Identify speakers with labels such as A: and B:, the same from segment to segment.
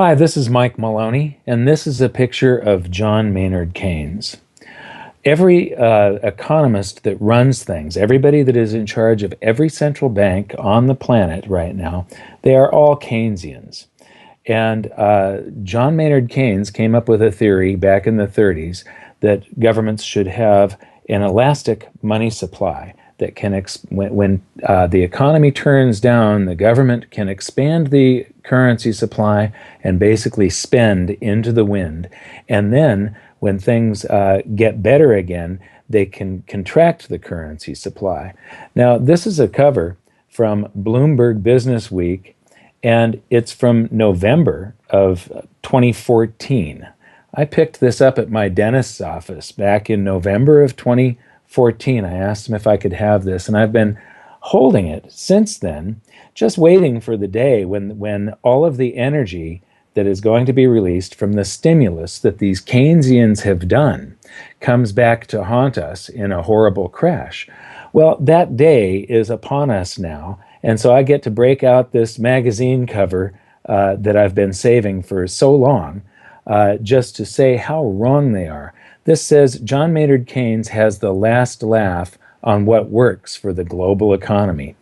A: Hi, this is Mike Maloney, and this is a picture of John Maynard Keynes. Every economist that runs things, everybody that is in charge of every central bank on the planet right now, they are all Keynesians. And John Maynard Keynes came up with a theory back in the 30s that governments should have an elastic money supply that can, when the economy turns down, the government can expand the currency supply and basically spend into the wind. And then when things get better again, they can contract the currency supply. Now, this is a cover from Bloomberg Business Week, and it's from November of 2014. I picked this up at my dentist's office back in November of 2014. I asked him if I could have this, and I've been holding it since then, just waiting for the day when all of the energy that is going to be released from the stimulus that these Keynesians have done comes back to haunt us in a horrible crash. Well, that day is upon us now, and so I get to break out this magazine cover that I've been saving for so long, just to say how wrong they are. This says John Maynard Keynes has the last laugh on what works for the global economy.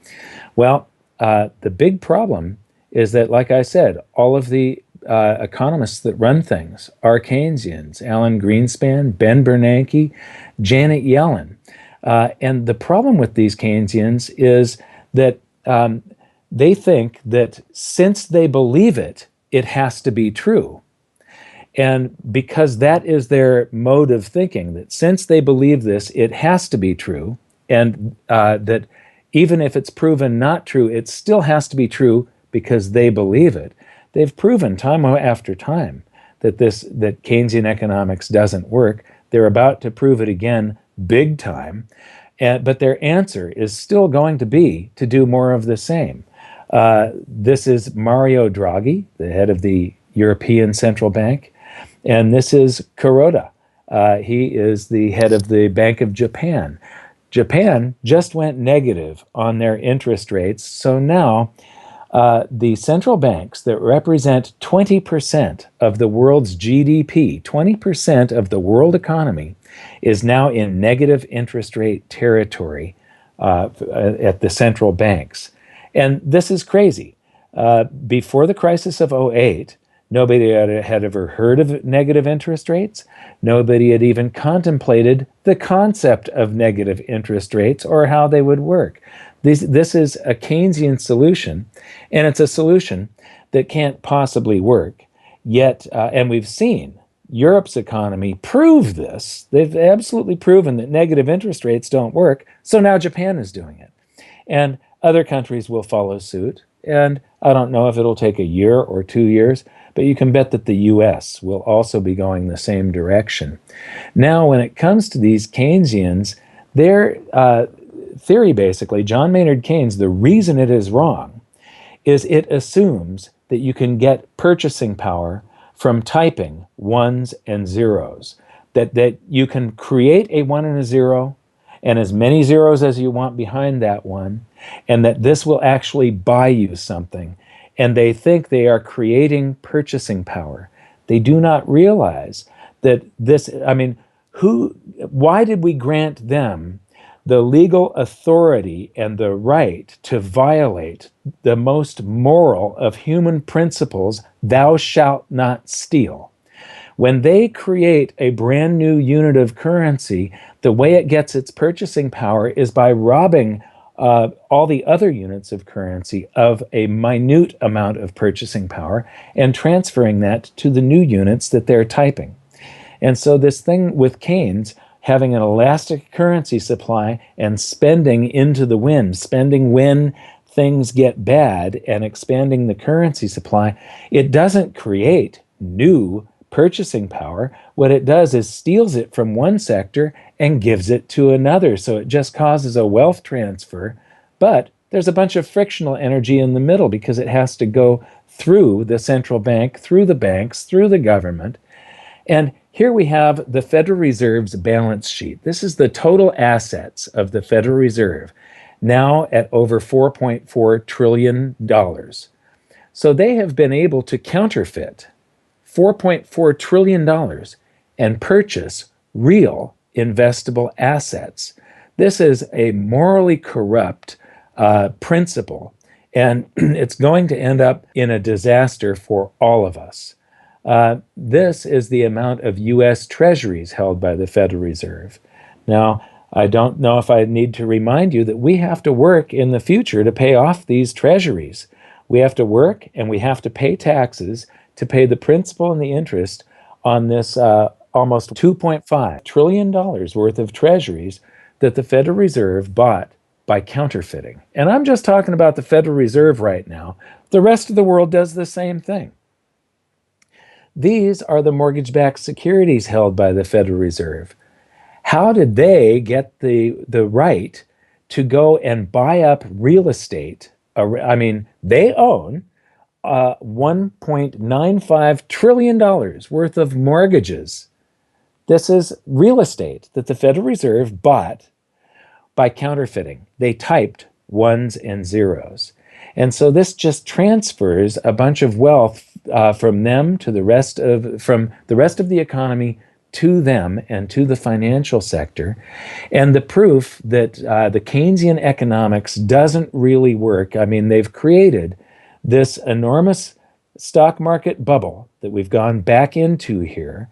A: Well, the big problem is that, like I said, all of the economists that run things are Keynesians: Alan Greenspan, Ben Bernanke, Janet Yellen. And the problem with these Keynesians is that they think that since they believe it, it has to be true. And because that is their mode of thinking, that since they believe this, it has to be true, and that even if it's proven not true, it still has to be true because they believe it. They've proven time after time that Keynesian economics doesn't work. They're about to prove it again big time, but their answer is still going to be to do more of the same. This is Mario Draghi, the head of the European Central Bank, and this is Kuroda. He is the head of the Bank of Japan. Japan just went negative on their interest rates, so now the central banks that represent 20% of the world's GDP, 20% of the world economy, is now in negative interest rate territory at the central banks. And this is crazy. Before the crisis of '08, nobody had ever heard of negative interest rates. Nobody had even contemplated the concept of negative interest rates or how they would work. This is a Keynesian solution, and it's a solution that can't possibly work. Yet, and we've seen Europe's economy prove this. They've absolutely proven that negative interest rates don't work, so now Japan is doing it. And other countries will follow suit, and I don't know if it'll take a year or 2 years, but you can bet that the US will also be going the same direction. Now, when it comes to these Keynesians, their theory, basically, John Maynard Keynes, the reason it is wrong is it assumes that you can get purchasing power from typing ones and zeros, that you can create a 1 and a 0 and as many zeros as you want behind that one, and that this will actually buy you something. And they think they are creating purchasing power. They do not realize that this, I mean, why did we grant them the legal authority and the right to violate the most moral of human principles, thou shalt not steal? When they create a brand new unit of currency, the way it gets its purchasing power is by robbing all the other units of currency of a minute amount of purchasing power and transferring that to the new units that they're typing. And so this thing with Keynes, having an elastic currency supply and spending into the wind, spending when things get bad and expanding the currency supply, it doesn't create new purchasing power. What it does is steals it from one sector and gives it to another. So it just causes a wealth transfer, but there's a bunch of frictional energy in the middle because it has to go through the central bank, through the banks, through the government. And here we have the Federal Reserve's balance sheet. This is the total assets of the Federal Reserve, now at over $4.4 trillion. So they have been able to counterfeit $4.4 trillion and purchase real investable assets. This is a morally corrupt principle, and it's going to end up in a disaster for all of us. This is the amount of U.S. treasuries held by the Federal Reserve. Now, I don't know if I need to remind you that we have to work in the future to pay off these treasuries. We have to work and we have to pay taxes to pay the principal and the interest on this almost $2.5 trillion worth of treasuries that the Federal Reserve bought by counterfeiting. And I'm just talking about the Federal Reserve right now. The rest of the world does the same thing. These are the mortgage-backed securities held by the Federal Reserve. How did they get the right to go and buy up real estate? I mean, they own $1.95 trillion worth of mortgages. This is real estate that the Federal Reserve bought by counterfeiting. They typed ones and zeros. And so this just transfers a bunch of wealth from them to the rest of the economy to them and to the financial sector. And the proof that the Keynesian economics doesn't really work, I mean, they've created this enormous stock market bubble that we've gone back into here.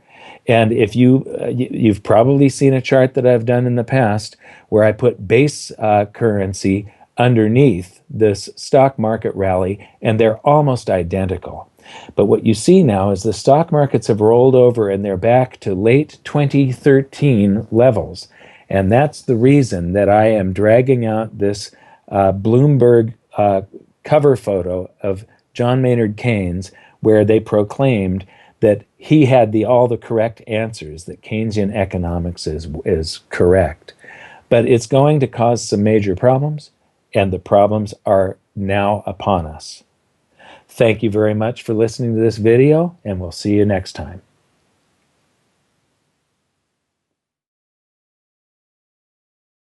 A: And if you've probably seen a chart that I've done in the past where I put base currency underneath this stock market rally, and they're almost identical. But what you see now is the stock markets have rolled over and they're back to late 2013 levels. And that's the reason that I am dragging out this Bloomberg cover photo of John Maynard Keynes, where they proclaimed that he had all the correct answers, that Keynesian economics is correct. But it's going to cause some major problems, and the problems are now upon us. Thank you very much for listening to this video, and we'll see you next time.